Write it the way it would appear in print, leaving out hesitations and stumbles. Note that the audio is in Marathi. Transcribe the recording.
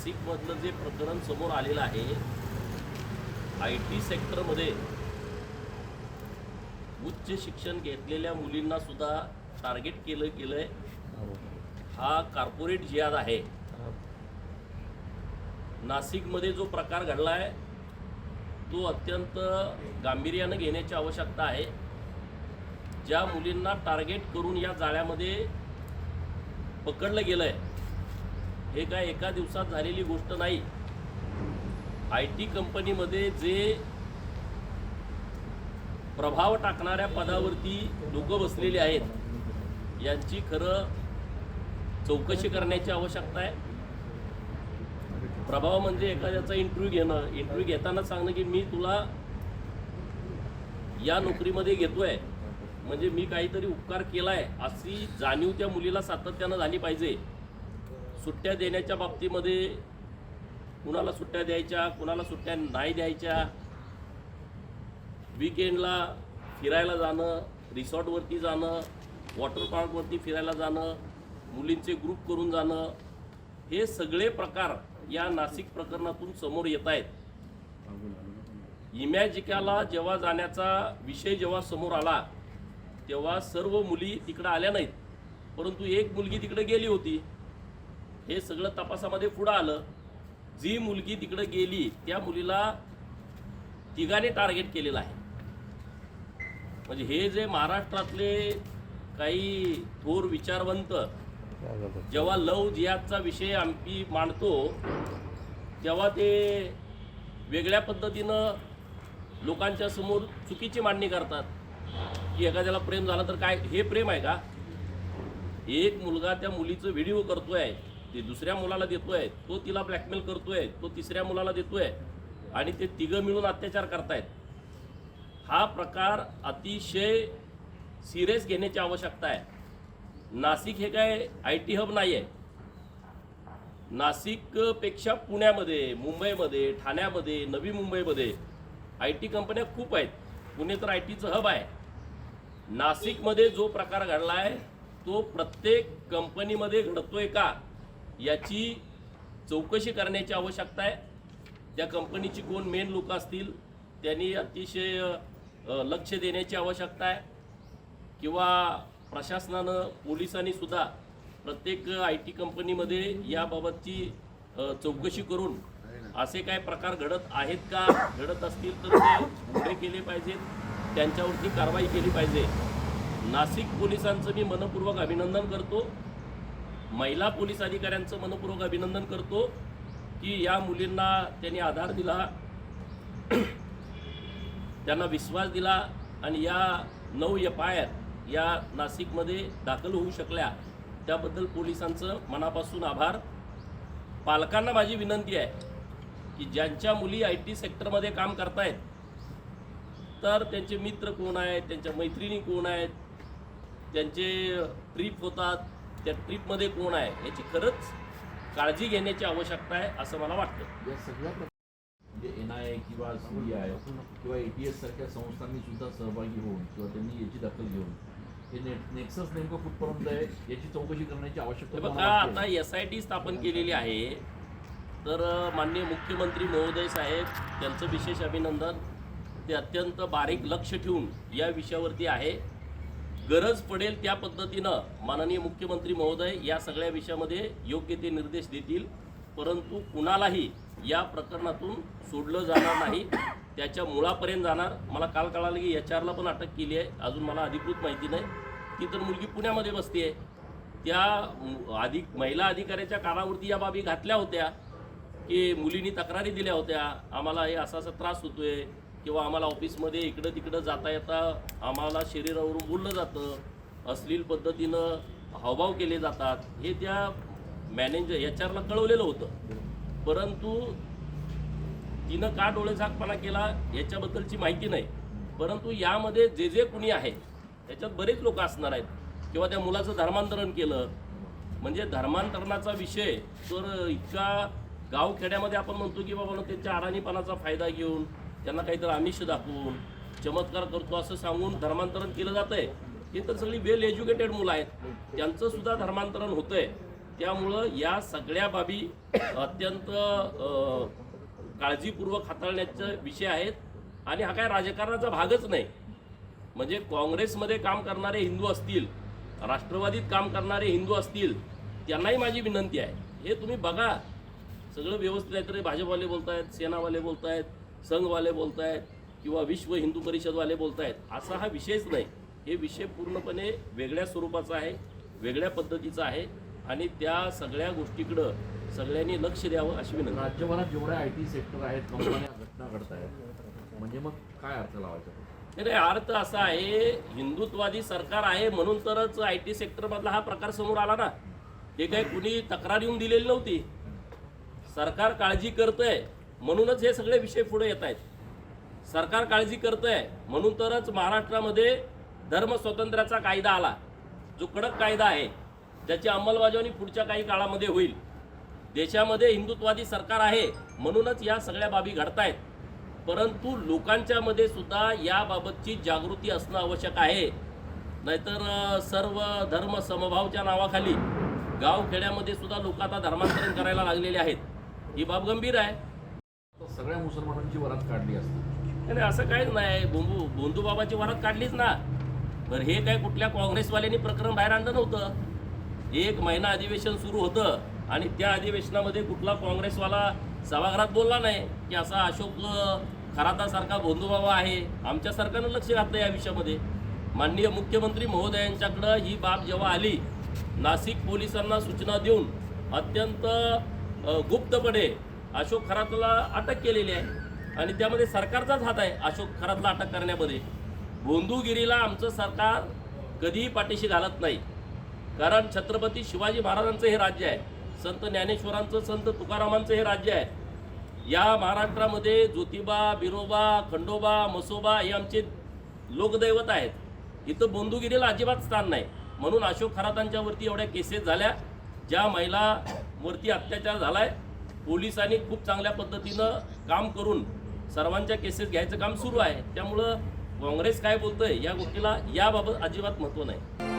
नाशिकमधलं जे प्रकरण समोर आलेलं आहे, IT सेक्टरमध्ये उच्च शिक्षण घेतलेल्या मुलींना सुद्धा टार्गेट केलंय. हा कॉर्पोरेट जिहाद आहे. नाशिकमध्ये जो प्रकार घडला आहे तो अत्यंत गांभीर्यानं घेण्याची आवश्यकता आहे. ज्या मुलींना टार्गेट करून या जाळ्यामध्ये पकडलं गेलंय, हे काय एका दिवसात झालेली गोष्ट नाही. IT कंपनीमध्ये जे प्रभाव टाकणाऱ्या पदावरती लोक बसलेले आहेत, यांची खरं चौकशी करण्याची आवश्यकता आहे. प्रभाव म्हणजे एखाद्याचा इंटरव्ह्यू घेणं, इंटरव्ह्यू घेताना सांगणं की मी तुला या नोकरीमध्ये घेतोय म्हणजे मी काहीतरी उपकार केलाय, अशी जाणीव त्या मुलीला सातत्यानं झाली पाहिजे. सुट्ट्या देण्याच्या बाबतीमध्ये कुणाला सुट्ट्या द्यायच्या, कुणाला सुट्ट्या नाही द्यायच्या, वीकेंडला फिरायला जाणं, रिसॉर्टवरती जाणं, वॉटर पार्कवरती फिरायला जाणं, मुलींचे ग्रुप करून जाणं, हे सगळे प्रकार या नाशिक प्रकरणातून समोर येत आहेत. इमॅजिकाला जेव्हा जाण्याचा विषय जेव्हा समोर आला तेव्हा सर्व मुली तिकडे आल्या नाहीत, परंतु एक मुलगी तिकडे गेली होती. हे सगळं तपासामध्ये पुढं आलं. जी मुलगी तिकडे गेली त्या मुलीला तिघाने टार्गेट केलेलं आहे. म्हणजे हे जे महाराष्ट्रातले काही थोर विचारवंत जेव्हा लव जिहादचा विषय आम्ही मांडतो तेव्हा ते वेगळ्या पद्धतीनं लोकांच्या समोर चुकीची मांडणी करतात की एखाद्याला प्रेम झालं तर काय, हे प्रेम आहे का? एक मुलगा त्या मुलीचं व्हिडिओ करतोय, ते दुसऱ्या मुलाला देतोय, तो तिला ब्लॅकमेल करतोय, तो तिसऱ्या मुलाला देतोय आणि ते तिघं मिळून अत्याचार करतायत. हा प्रकार अतिशय सिरियस घेण्याची आवश्यकता आहे. नाशिक हे काय IT हब नाही आहे. नाशिकपेक्षा पुण्यामध्ये, मुंबईमध्ये, ठाण्यामध्ये, नवी मुंबईमध्ये IT कंपन्या खूप आहेत. पुणे तर ITचं हब आहे. नाशिकमध्ये जो प्रकार घडला आहे तो प्रत्येक कंपनीमध्ये घडतोय का याची चौकशी करण्याची आवश्यकता आहे. त्या कंपनीची कोण मेन लोक असतील त्यांनी अतिशय लक्ष देण्याची आवश्यकता आहे. किंवा प्रशासनानं, पोलिसांनी सुद्धा प्रत्येक IT कंपनीमध्ये याबाबतची चौकशी करून असे काय प्रकार घडत आहेत का, घडत असतील तर ते उघडे केले पाहिजेत, त्यांच्यावरती कारवाई केली पाहिजे. नाशिक पोलिसांचं मी मनपूर्वक अभिनंदन करतो. महिला पोलीस अधिकाऱ्यांचं मनपूर्वक अभिनंदन करतो की या मुलींना त्यांनी आधार दिला, त्यांना विश्वास दिला आणि या 9 FIR या नाशिकमध्ये दाखल होऊ शकल्या. त्याबद्दल पोलिसांचं मनापासून आभार. पालकांना माझी विनंती आहे की ज्यांच्या मुली IT सेक्टरमध्ये काम करतायत तर त्यांचे मित्र कोण आहेत, त्यांच्या मैत्रिणी कोण आहेत, त्यांचे ट्रिप होतात, त्या ट्रिपमध्ये कोण आहे याची खरंच काळजी घेण्याची आवश्यकता आहे असं मला वाटतं. या सगळ्या म्हणजे NIA किंवा CBI किंवा ATS सारख्या संस्थांनी सुद्धा सहभागी होऊन किंवा त्यांनी याची दखल घेऊन हे नेक्सस नेमकं कुठपर्यंत आहे याची चौकशी करण्याची आवश्यकता बघा. आता SIT स्थापन केलेली आहे, तर माननीय मुख्यमंत्री महोदय साहेब त्यांचं विशेष अभिनंदन. ते अत्यंत बारीक लक्ष ठेवून या विषयावरती आहे. गरज पडेल त्या पद्धतीनं माननीय मुख्यमंत्री महोदय या सगळ्या विषयामध्ये योग्य ते निर्देश देतील. परंतु कुणालाही या प्रकरणातून सोडलं जाणार नाही, त्याच्या मुळापर्यंत जाणार. मला काल कळालं की HR ला पण अटक केली आहे, अजून मला अधिकृत माहिती नाही. ती तर मुलगी पुण्यामध्ये बसते आहे. त्या महिला अधिकाऱ्याच्या कानावरती या बाबी घातल्या होत्या की मुलींनी तक्रारी दिल्या होत्या, आम्हाला हे असा त्रास होतोय किंवा आम्हाला ऑफिसमध्ये इकडं तिकडं जाता येता आम्हाला शरीरावरून बोललं जातं, अश्लील पद्धतीनं हावभाव केले जातात, हे त्या मॅनेजर HR ला कळवलेलं होतं. परंतु तिनं का डोळेझाकपणा केला याच्याबद्दलची माहिती नाही. परंतु यामध्ये जे जे कुणी आहे त्याच्यात बरेच लोक असणार आहेत. किंवा त्या मुलाचं धर्मांतरण केलं, म्हणजे धर्मांतरणाचा विषय तर इतका गावखेड्यामध्ये आपण म्हणतो की बाबा त्यांच्या अडाणीपणाचा फायदा घेऊन त्यांना काहीतरी आमिष दाखवून चमत्कार करतो असं सांगून धर्मांतरण केलं जातं आहे. हे तर सगळी वेल एज्युकेटेड मुलं आहेत, त्यांचं सुद्धा धर्मांतरण होतं आहे. त्यामुळं या सगळ्या बाबी अत्यंत काळजीपूर्वक हाताळण्याचे विषय आहेत आणि हा काय राजकारणाचा भागच नाही. म्हणजे काँग्रेसमध्ये काम करणारे हिंदू असतील, राष्ट्रवादीत काम करणारे हिंदू असतील, त्यांनाही माझी विनंती आहे, हे तुम्ही बघा सगळं व्यवस्थित आहे. तरी भाजपवाले बोलत आहेत, सेनावाले बोलत आहेत, संघवाले बोलत आहेत किंवा विश्व हिंदू परिषदवाले बोलत आहेत, असा हा विषयच नाही. हे विषय पूर्णपणे वेगळ्या स्वरूपाचा आहे, वेगळ्या पद्धतीचा आहे आणि त्या सगळ्या गोष्टीकडं सगळ्यांनी लक्ष द्यावं अशी विनंती. राज्यभरात जेवढ्या IT सेक्टर आहेत, कंपन्या घटना घडत आहेत, म्हणजे मग काय अर्थ लावायचा? नाही, अर्थ असा आहे, हिंदुत्वादी सरकार आहे म्हणून तरच IT सेक्टरमधला हा प्रकार समोर आला ना. हे काही कुणी तक्रार येऊन दिलेली नव्हती. सरकार काळजी करतंय म्हणूनच हे सगळे विषय पुढे येत आहेत. सरकार काळजी करतंय म्हणून तरच महाराष्ट्रामध्ये धर्म स्वातंत्र्याचा कायदा आला, जो कडक कायदा आहे, ज्याची अंमलबजावणी पुढच्या काही काळामध्ये होईल. देशामध्ये हिंदुत्वादी सरकार आहे म्हणूनच या सगळ्या बाबी घडतायत. परंतु लोकांच्या मध्ये सुद्धा याबाबतची जागृती असणं आवश्यक आहे. नाहीतर सर्व धर्म समभावच्या नावाखाली गावखेड्यामध्ये सुद्धा लोक आता धर्मांतरण करायला लागलेले आहेत. ही बाब गंभीर आहे. सगळ्या मुसलमानांची वरात काढली असते. नाही, असं काहीच नाही. बोंधूबाबाची वरात काढलीच ना. तर हे काय कुठल्या काँग्रेसवाल्यांनी प्रकरण बाहेर आणलं नव्हतं. 1 महिना अधिवेशन सुरू होतं आणि त्या अधिवेशनामध्ये कुठला काँग्रेसवाला सभागृहात बोलला नाही की असा अशोक खरातासारखा बोंधूबाबा आहे. आमच्या सरकारनं लक्ष घातलं या विषयामध्ये. माननीय मुख्यमंत्री महोदयांच्याकडं ही बाब जेव्हा आली, नाशिक पोलिसांना सूचना देऊन अत्यंत गुप्तपणे अशोक खरातला अटक केलेली आहे आणि त्यामध्ये सरकारचाच हात आहे अशोक खरातला अटक करण्यामध्ये. बोंधूगिरीला आमचं सरकार कधीही पाठीशी घालत नाही. कारण छत्रपती शिवाजी महाराजांचं हे राज्य आहे, संत ज्ञानेश्वरांचं, संत तुकारामांचं हे राज्य आहे. या महाराष्ट्रामध्ये ज्योतिबा, बिरोबा, खंडोबा, मसोबा हे आमचे लोकदैवत आहेत. इथं बोंधूगिरीला अजिबात स्थान नाही. म्हणून अशोक खरातांच्यावरती एवढ्या केसेस झाल्या, ज्या महिलावरती अत्याचार झालाय. पोलिसांनी खूप चांगल्या पद्धतीनं काम करून सर्वांच्या केसेस घ्यायचं काम सुरू आहे. त्यामुळं काँग्रेस काय बोलतंय या गोष्टीला याबाबत अजिबात महत्त्व नाही.